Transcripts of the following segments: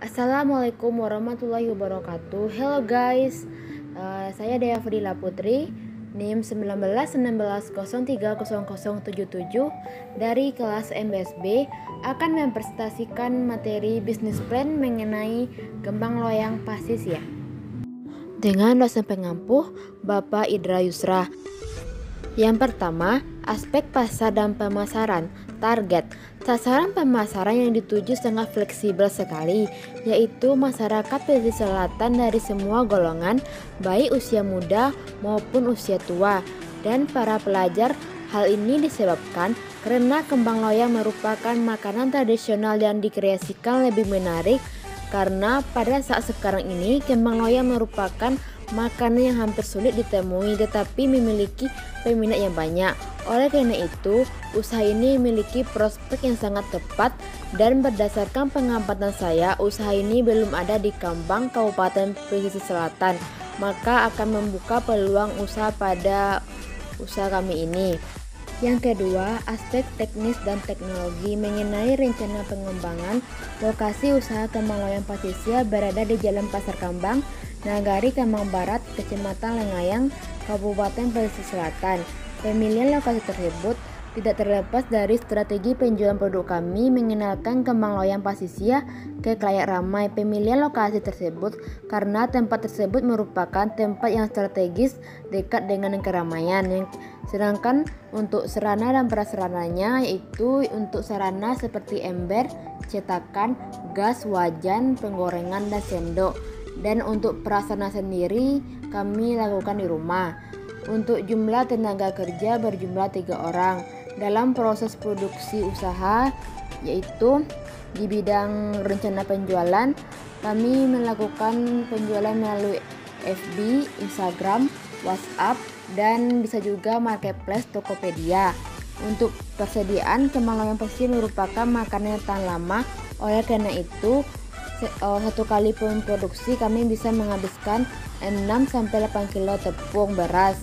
Assalamualaikum warahmatullahi wabarakatuh. Hello guys, saya Dea Fadila Putri, NIM 19 16 03 0077 dari kelas MBSB akan mempresentasikan materi bisnis plan mengenai kembang loyang pasisia dengan dosen pengampuh Bapak Idra Yusra. Yang pertama, aspek pasar dan pemasaran. Target, sasaran pemasaran yang dituju sangat fleksibel sekali, yaitu masyarakat pesisir selatan dari semua golongan, baik usia muda maupun usia tua, dan para pelajar. Hal ini disebabkan karena kembang loyang merupakan makanan tradisional yang dikreasikan lebih menarik, karena pada saat sekarang ini kembang loyang merupakan makanan yang hampir sulit ditemui tetapi memiliki peminat yang banyak. Oleh karena itu, usaha ini memiliki prospek yang sangat tepat, dan berdasarkan pengamatan saya, usaha ini belum ada di Kambang, Kabupaten Pesisir Selatan, maka akan membuka peluang usaha pada usaha kami ini. Yang kedua, aspek teknis dan teknologi mengenai rencana pengembangan. Lokasi usaha kembang loyang pasisia berada di Jalan Pasar Kambang, Nagari Kembang Barat, Kecamatan Lengayang, Kabupaten Pesisir Selatan. Pemilihan lokasi tersebut tidak terlepas dari strategi penjualan produk kami mengenalkan kembang loyang pasisia ke khalayak ramai. Pemilihan lokasi tersebut karena tempat tersebut merupakan tempat yang strategis dekat dengan keramaian. Sedangkan untuk sarana dan prasarananya, yaitu untuk sarana seperti ember, cetakan, gas, wajan, penggorengan, dan sendok. Dan untuk prasarana sendiri kami lakukan di rumah. Untuk jumlah tenaga kerja berjumlah 3 orang dalam proses produksi usaha, yaitu di bidang rencana penjualan. Kami melakukan penjualan melalui FB, Instagram, WhatsApp, dan bisa juga marketplace Tokopedia. Untuk persediaan, kembang loyang pasisia merupakan makanan yang tahan lama. Oleh karena itu, satu kali produksi kami bisa menghabiskan 6-8 kilo tepung beras.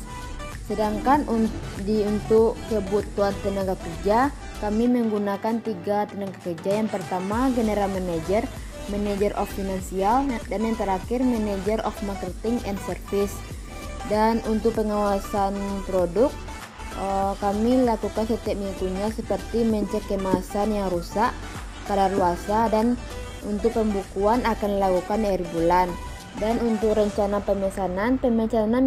Sedangkan untuk kebutuhan tenaga kerja, kami menggunakan 3 tenaga kerja. Yang pertama, General Manager, Manager of Financial, dan yang terakhir Manager of Marketing and Service. Dan untuk pengawasan produk, kami lakukan setiap minggunya seperti mengecek kemasan yang rusak, kadaluarsa, dan untuk pembukuan akan dilakukan di akhir bulan. Dan untuk rencana pemesanan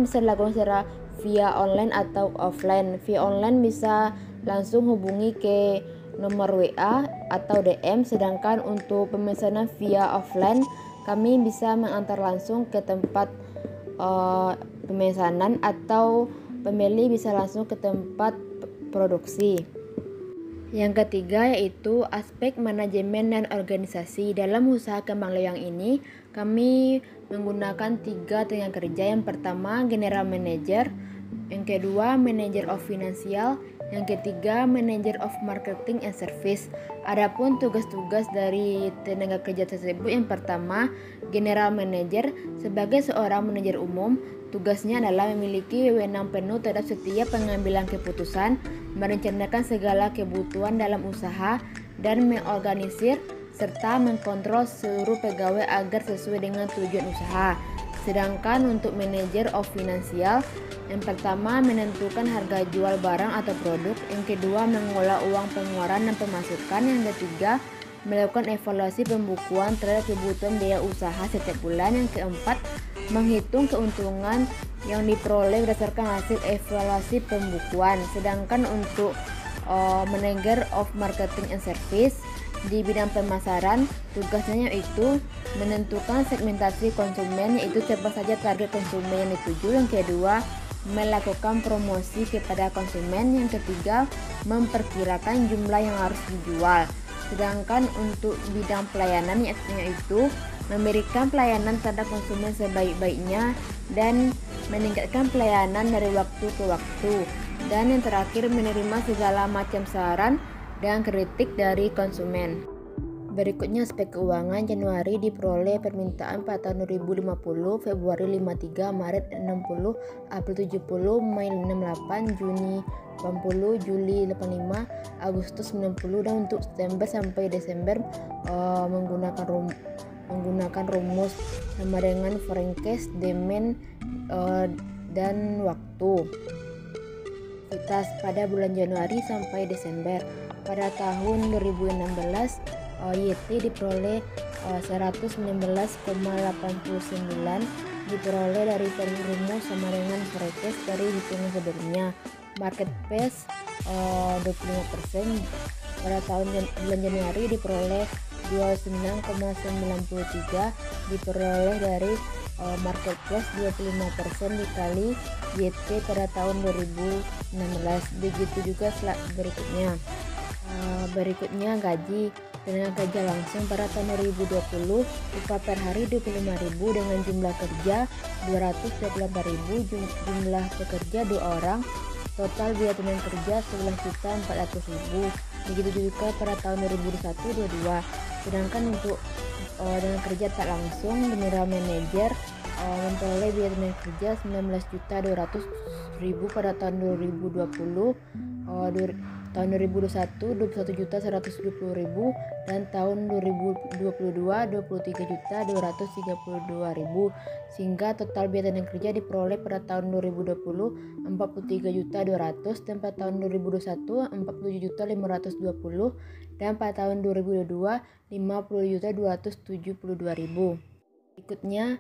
bisa dilakukan secara via online atau offline. Via online bisa langsung hubungi ke nomor WA atau DM, sedangkan untuk pemesanan via offline kami bisa mengantar langsung ke tempat pemesanan, atau pembeli bisa langsung ke tempat produksi. Yang ketiga yaitu aspek manajemen dan organisasi. Dalam usaha kembang loyang ini kami menggunakan 3 tenaga kerja. Yang pertama, General Manager, yang kedua, Manager of Financial, yang ketiga, Manager of Marketing and Service. Adapun tugas-tugas dari tenaga kerja tersebut, yang pertama, General Manager sebagai seorang manajer umum, tugasnya adalah memiliki wewenang penuh terhadap setiap pengambilan keputusan, merencanakan segala kebutuhan dalam usaha, dan mengorganisir serta mengkontrol seluruh pegawai agar sesuai dengan tujuan usaha. Sedangkan untuk Manager of Financial, yang pertama menentukan harga jual barang atau produk, yang kedua mengelola uang pengeluaran dan pemasukan, yang ketiga melakukan evaluasi pembukuan terhadap kebutuhan biaya usaha setiap bulan, yang keempat menghitung keuntungan yang diperoleh berdasarkan hasil evaluasi pembukuan. Sedangkan untuk Manager of Marketing and Service di bidang pemasaran, tugasnya yaitu menentukan segmentasi konsumen, yaitu siapa saja target konsumen yang dituju. Yang kedua, melakukan promosi kepada konsumen. Yang ketiga, memperkirakan jumlah yang harus dijual. Sedangkan untuk bidang pelayanan, yaitu memberikan pelayanan terhadap konsumen sebaik-baiknya dan meningkatkan pelayanan dari waktu ke waktu. Dan yang terakhir, menerima segala macam saran dan kritik dari konsumen. Berikutnya aspek keuangan. Januari diperoleh permintaan pada tahun 2050, Februari 53, Maret 60, April 70, Mei 68, Juni 80, Juli 85, Agustus 90, dan untuk September sampai Desember menggunakan menggunakan rumus sama dengan forecast, demand, dan waktu. Aktivitas pada bulan Januari sampai Desember. Pada tahun 2016, YT diperoleh 119,89 diperoleh dari rumus sama dengan forecast dari hitungan sebelumnya. Market pace 25%. Pada bulan Januari diperoleh 29,93 diperoleh dari market price 25% dikali YT pada tahun 2016. Begitu juga berikutnya gaji. Tenaga kerja langsung pada tahun 2020 upah per hari 25.000 dengan jumlah kerja 228.000, jumlah pekerja 2 orang, total biaya tenaga kerja 11.400.000. Begitu juga pada tahun 2021-22. Sedangkan untuk tenaga kerja tak langsung general manager memperoleh biaya tenaga kerja 19.200.000 pada tahun 2020, tahun 2021 21.120.000 dan tahun 2022 23.232.000, sehingga total biaya tenaga kerja diperoleh pada tahun 2020 43.200.000 dan pada tahun 2021 47.520.000 dan pada tahun 2022 50.272.000. Berikutnya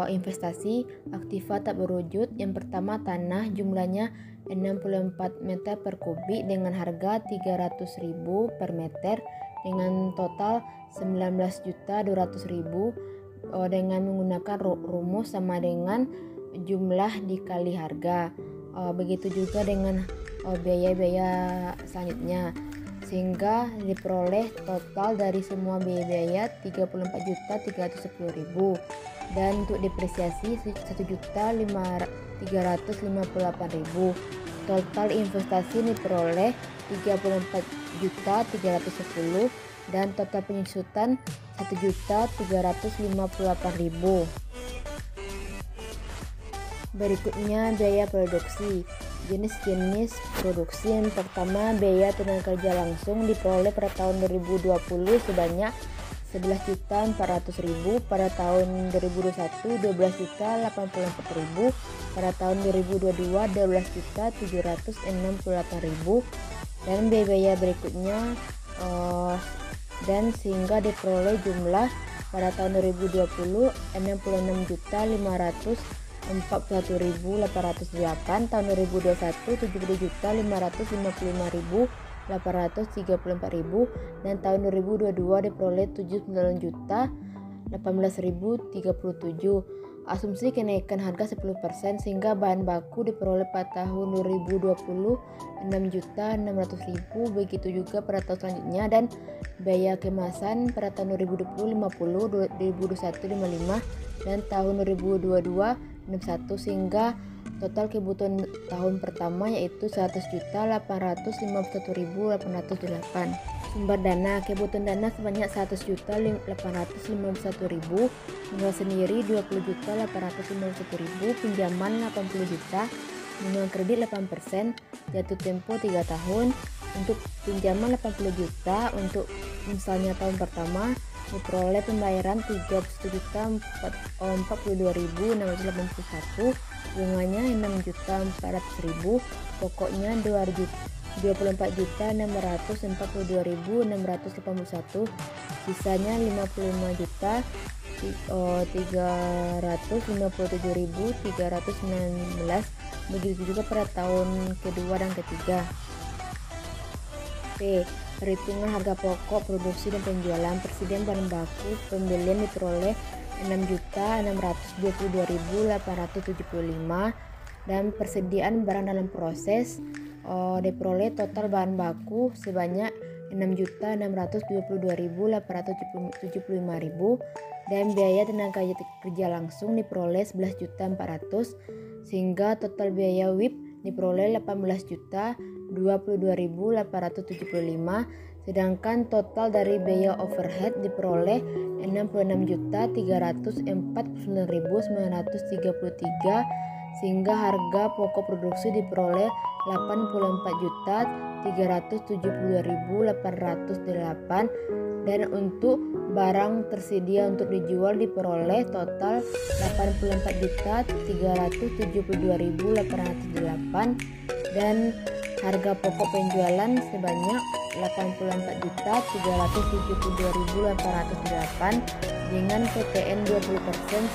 investasi aktiva tak berwujud. Yang pertama, tanah jumlahnya 64 meter per kubik dengan harga 300.000 per meter dengan total 19.200.000 dengan menggunakan rumus sama dengan jumlah dikali harga. Begitu juga dengan biaya-biaya selanjutnya, sehingga diperoleh total dari semua biaya 34.310.000 dan untuk depresiasi 1.358.000. Total investasi diperoleh 34.310 dan total penyusutan 1.358.000. Berikutnya biaya produksi. Jenis-jenis produksi. Yang pertama, biaya tenaga kerja langsung diperoleh pada tahun 2020 sebanyak 11.400.000, pada tahun 2021 12.084.000, pada tahun 2022 12.768.000 dan biaya berikutnya dan sehingga diperoleh jumlah pada tahun 2020 66.541.808, tahun 2021 70.555.834.000 dan tahun 2022 diperoleh 79.018.037. Asumsi kenaikan harga 10% sehingga bahan baku diperoleh pada tahun 2020 6.600.000, begitu juga pada tahun selanjutnya, dan biaya kemasan pada tahun 2020 50, 2021 55 dan tahun 2022 61, sehingga total kebutuhan tahun pertama yaitu 100.851.808. Sumber dana. Kebutuhan dana sebanyak 100.851.000, modal sendiri 20.851.000, pinjaman 80 juta, bunga kredit 8%, jatuh tempo 3 tahun. Untuk pinjaman 80 juta untuk misalnya tahun pertama diperoleh pembayaran 31.042.681, bunganya 6.400.000, pokoknya 24.642.681, sisanya 55.357.319. Begitu juga pada tahun kedua dan ketiga. P. Perhitungan harga pokok, produksi dan penjualan. Persediaan bahan baku pembelian diperoleh 6.622.875 dan persediaan barang dalam proses diperoleh total bahan baku sebanyak 6.622.875.000 dan biaya tenaga kerja langsung diperoleh 11.400.000 sehingga total biaya WIP diperoleh 18.022.875, sedangkan total dari biaya overhead diperoleh 66.349.933 sehingga harga pokok produksi diperoleh 84.372.808 dan untuk barang tersedia untuk dijual diperoleh total 84.372.808 dan harga pokok penjualan sebanyak 84.372.808 dengan PTN 20%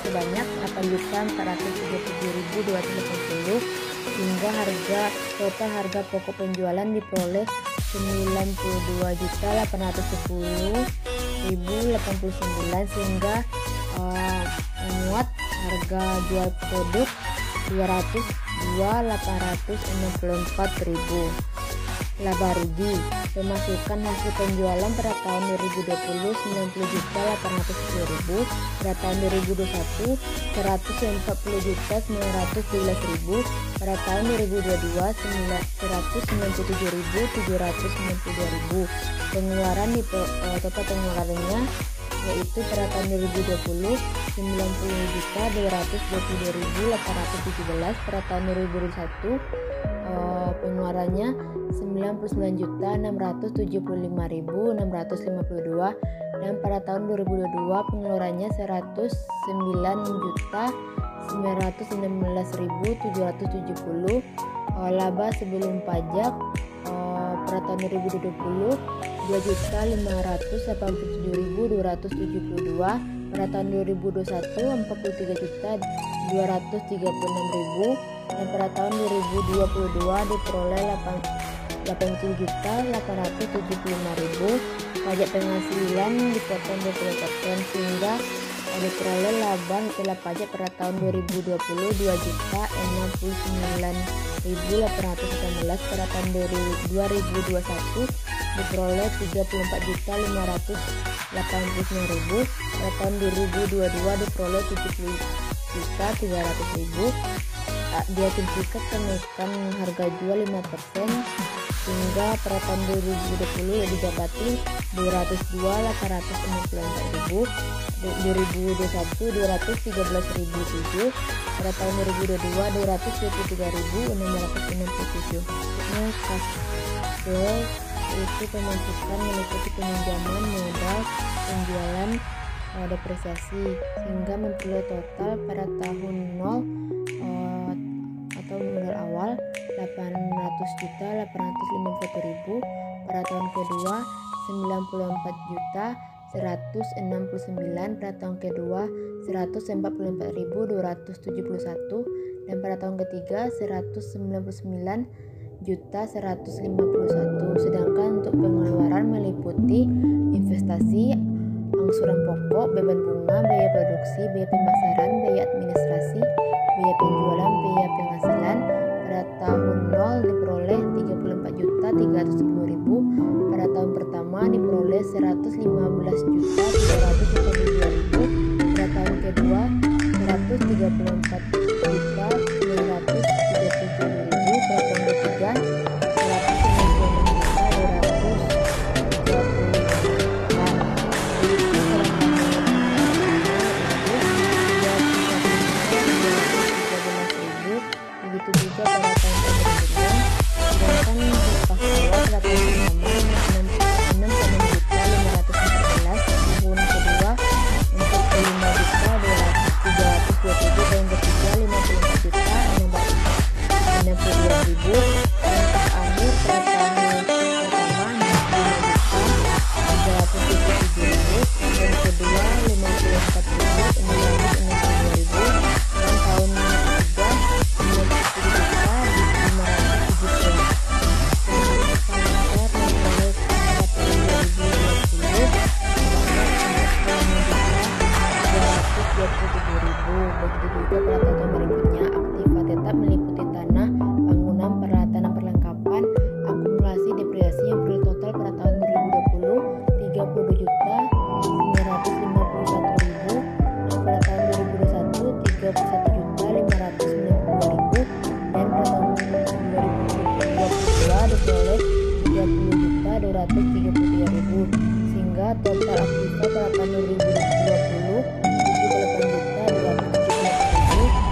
sebanyak 8.437.280 hingga total harga pokok penjualan diperoleh 92.810.089 sehingga memuat harga jual produk 202.864.000. Laba rugi pemasukan hasil penjualan pada tahun 2020 90.810.000, pada tahun 2021 140.917.000, pada tahun 2022 197.792.000. Pengeluaran di total pengeluarannya yaitu pada tahun 2020 90.222.817, pada tahun 2021 pengeluarannya 99.675.652 dan pada tahun 2022 pengeluarannya 109.916.770. Laba sebelum pajak pada tahun 2020 2.587.272, pada tahun 2021 43.236.000 dan pada tahun 2022 diperoleh 87.875.000. Pajak penghasilan dipotong 20% sehingga diperoleh laba setelah pajak pada tahun 2020 2.069.818, pada tahun 2021 diperoleh 34.589.000, pada tahun 2022 diperoleh 70.300.000. Diakibatkan kenaikan harga jual 5% sehingga pada tahun 2020 didapati 202.864.000, 2021 213.007, pada tahun 2022 223.667. Cash flow itu pemasukan meliputi peminjaman modal, penjualan, depresiasi sehingga memperoleh total pada tahun 0 atau modal awal 800.850.000, pada tahun kedua 94.169, pada tahun kedua 144.271 dan pada tahun ketiga 199.151. Sedangkan untuk pengeluaran meliputi investasi, angsuran pokok, beban bunga, biaya produksi, biaya pemasaran, biaya administrasi, biaya penjualan, biaya penghasilan. Pada tahun 0 diperoleh 34.310.000, pada tahun pertama diperoleh 115.352.000, pada tahun kedua 134.937.000, pada tahun ketiga 233.000 sehingga total aktiva pada tahun 2020 78.270.000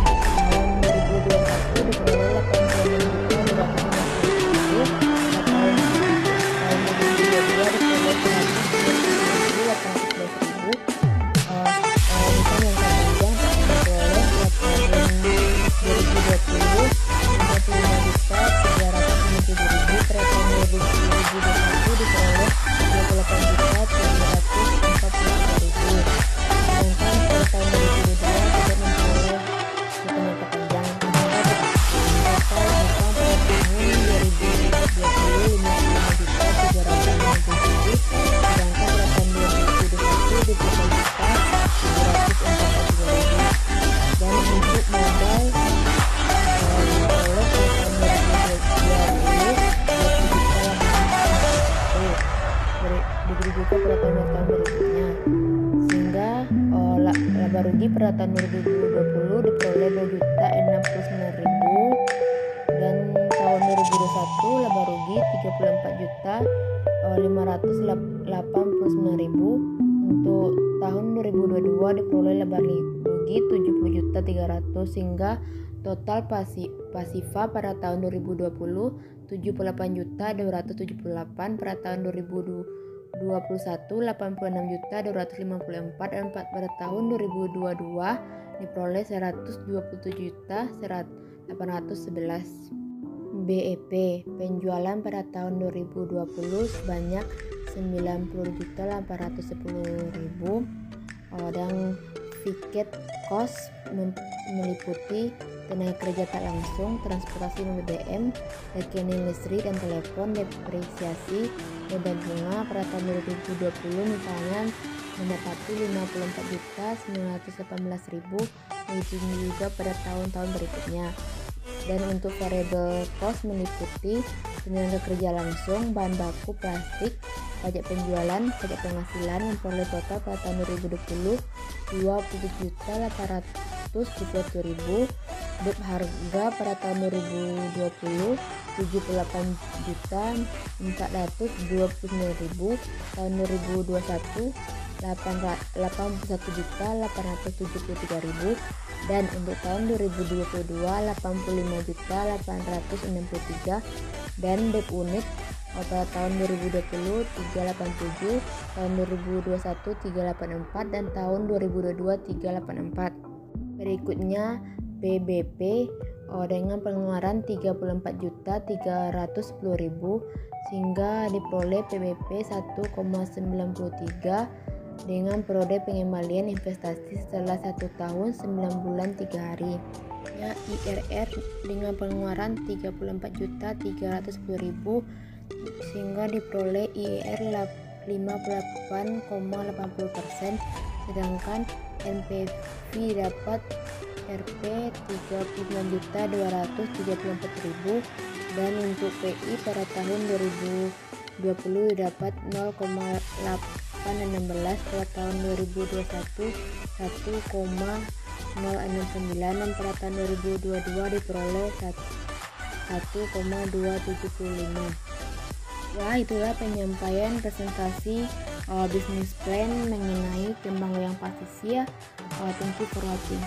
laba rugi pada tahun 2020 diperoleh 2.069.000, dan tahun 2021 laba rugi 34.589.000. Untuk tahun 2022 diperoleh laba rugi 70.300.000, sehingga total pasifa pada tahun 2020 78.278.000, pada tahun 2021 86.254.000, dan pada tahun 2022 diperoleh 127.811.000. BEP penjualan pada tahun 2020 sebanyak 90.810.000, dan fixed cost meliputi tenaga kerja tak langsung, transportasi BBM, rekening listrik dan telepon, depresiasi, dan bunga pada tahun 2020 misalnya mendapati 54.918.000, begitu juga pada tahun-tahun berikutnya. Dan untuk variable cost meliputi tenaga kerja langsung, bahan baku, plastik, pajak penjualan, pajak penghasilan, memperoleh total pada tahun 2020 20.871.000, BEP harga pada tahun 2020 78.429.000, tahun 2021 81.873.000, dan untuk tahun 2022 85.863, dan BEP unit pada tahun 2020 387, tahun 2021 384, dan tahun 2022 384. Berikutnya PBP dengan pengeluaran 34.310.000, sehingga diperoleh PBP 1,93 dengan periode pengembalian investasi setelah 1 tahun 9 bulan 3 hari. IRR dengan pengeluaran 34.310.000, sehingga diperoleh IRR 58,80%, sedangkan NPV dapat Rp 39.234.000, dan untuk PI pada tahun 2020 dapat 0,816, pada tahun 2021 1,069, dan pada tahun 2022 diperoleh 1,275. Ya, itulah penyampaian presentasi business plan mengenai kembang loyang pasisia. Thank you for watching.